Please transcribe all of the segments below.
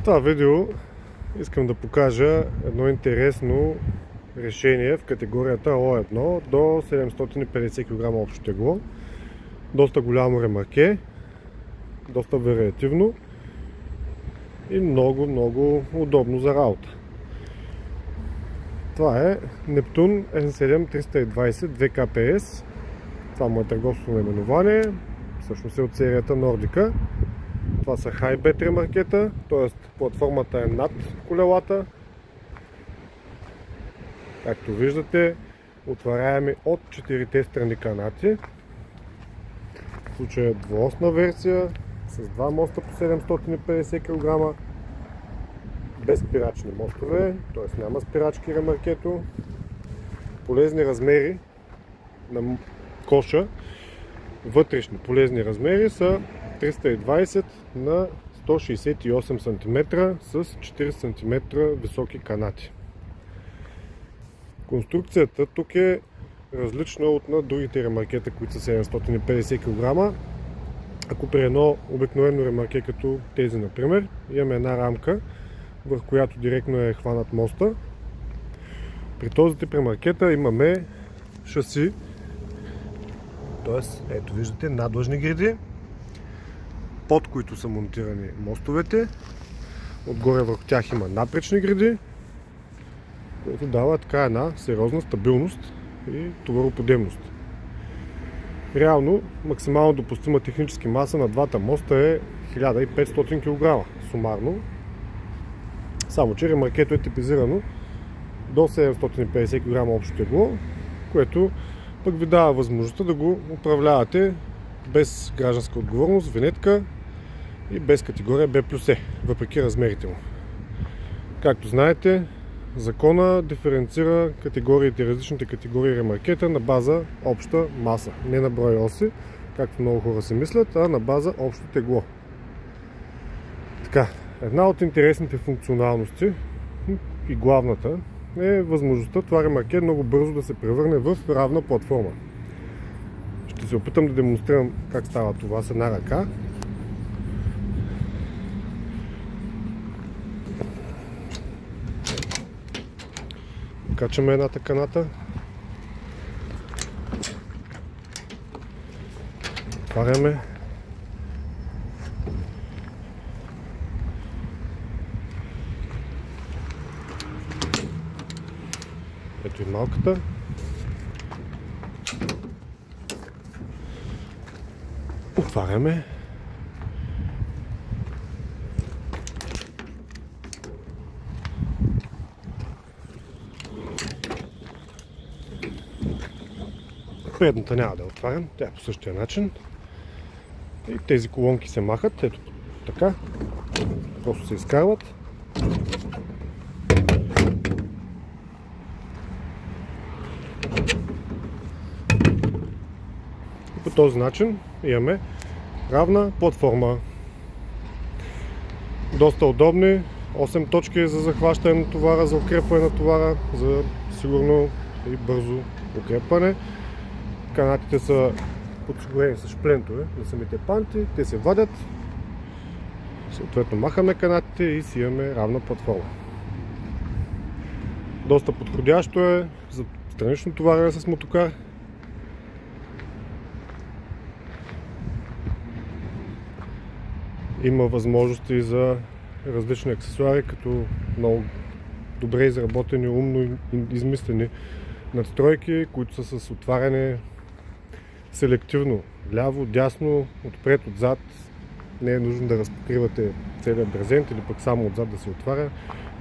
това видео искам да покажа едно интересно решение в категорията O1 до 750 кг общо тегло. Доста голямо ремарке, доста вариативно и много удобно за работа. Това е Neptune N7 320 2KPS. Това му е търговско наименование, всъщност е от серията Nordica. Това са High-Bed ремаркета, т.е. платформата е над колелата. Както виждате, отваряеми от 4-те страни канати. В случая е двуосна версия с два моста по 750 кг, без спирачни мостове, т.е. няма спирачки ремаркето. Полезни размери на коша, вътрешни полезни размери са 320 на 168 см с 40 см високи канати. Конструкцията тук е различна от на другите ремаркета, които са 750 кг. Ако при едно обикновено ремарке като тези, например, имаме една рамка, върху която директно е хванат моста. При този тип ремаркета имаме шаси, т.е. ето виждате надлъжни греди, под които са монтирани мостовете. Отгоре върху тях има напречни греди, които дава така една сериозна стабилност и товароподемност. Реално максимално допустима технически маса на двата моста е 1500 кг сумарно. Само че ремаркето е типизирано до 750 кг общо тегло, което пък ви дава възможността да го управлявате без гражданска отговорност, винетка и без категория B+E, въпреки размерите му. Както знаете, закона диференцира различните категории ремаркета на база обща маса. Не на брой оси, както много хора си мислят, а на база общо тегло. Така, една от интересните функционалности и главната е възможността това ремарке много бързо да се превърне в равна платформа. Ще се опитам да демонстрирам как става това с една ръка. Качаме едната каната. Отваряме. Ето и малката. Отваряме. Предната няма да отварям, тя е по същия начин. И тези колонки се махат, ето така. Просто се изкарват. И по този начин имаме равна платформа. Доста удобни, 8 точки за захващане на товара, за укрепване на товара, за сигурно и бързо укрепване. Канатите са подсигурени с шплентове на самите панти, те се вадят, съответно махаме канатите и си имаме равна платформа. Доста подходящо е за странично товарене с мотокар. Има възможности за различни аксесуари, като много добре изработени, умно измислени надстройки, които са с отваряне селективно, ляво, дясно, отпред, отзад. Не е нужно да разпокривате целият брезент или пък само отзад да се отваря.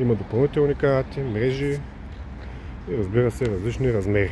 Има допълнителни канати, мрежи и разбира се различни размери.